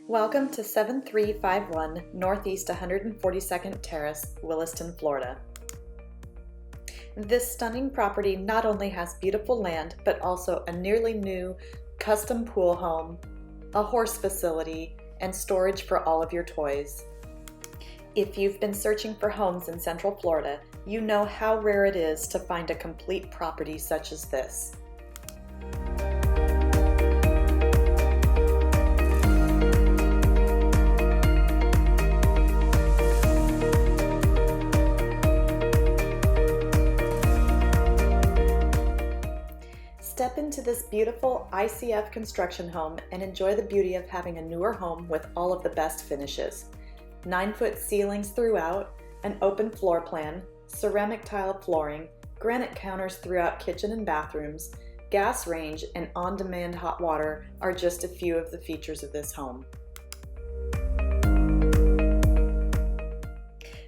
Welcome to 7351 Northeast 142nd Terrace, Williston, Florida. This stunning property not only has beautiful land, but also a nearly new custom pool home, a horse facility, and storage for all of your toys. If you've been searching for homes in Central Florida, you know how rare it is to find a complete property such as this. Step into this beautiful ICF construction home and enjoy the beauty of having a newer home with all of the best finishes. 9-foot ceilings throughout, an open floor plan, ceramic tile flooring, granite counters throughout kitchen and bathrooms, gas range, and on-demand hot water are just a few of the features of this home.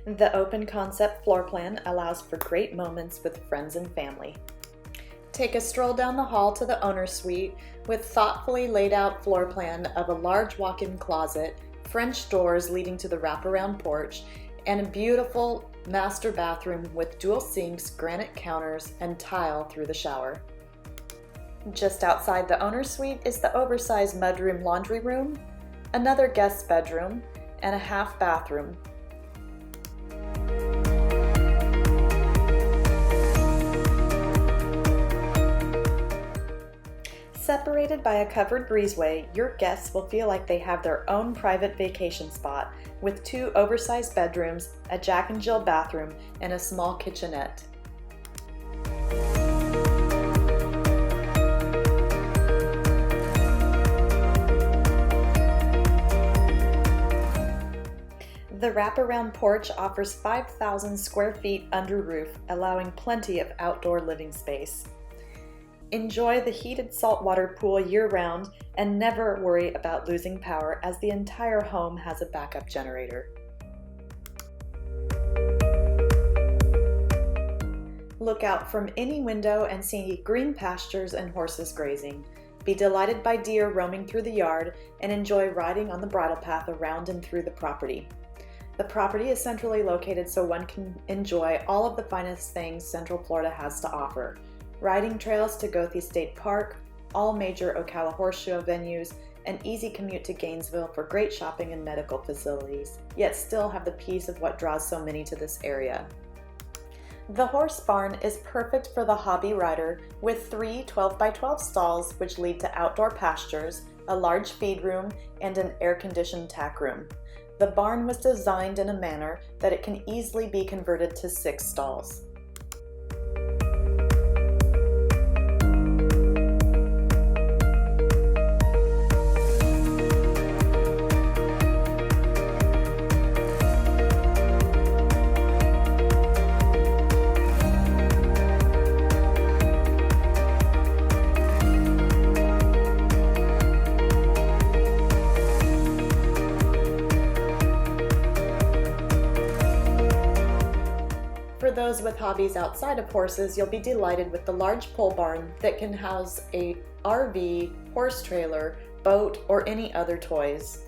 The open concept floor plan allows for great moments with friends and family. Take a stroll down the hall to the owner's suite with thoughtfully laid out floor plan of a large walk-in closet, French doors leading to the wraparound porch, and a beautiful master bathroom with dual sinks, granite counters, and tile through the shower. Just outside the owner's suite is the oversized mudroom laundry room, another guest bedroom, and a half bathroom. Separated by a covered breezeway, your guests will feel like they have their own private vacation spot with 2 oversized bedrooms, a Jack and Jill bathroom, and a small kitchenette. The wraparound porch offers 5,000 square feet under roof, allowing plenty of outdoor living space. Enjoy the heated saltwater pool year-round and never worry about losing power as the entire home has a backup generator. Look out from any window and see green pastures and horses grazing. Be delighted by deer roaming through the yard and enjoy riding on the bridle path around and through the property. The property is centrally located so one can enjoy all of the finest things Central Florida has to offer. Riding trails to Goethe State Park, all major Ocala horse show venues, an easy commute to Gainesville for great shopping and medical facilities, yet still have the peace of what draws so many to this area. The horse barn is perfect for the hobby rider with 3 12x12 stalls which lead to outdoor pastures, a large feed room, and an air-conditioned tack room. The barn was designed in a manner that it can easily be converted to 6 stalls. For those with hobbies outside of horses, you'll be delighted with the large pole barn that can house a RV, horse trailer, boat, or any other toys.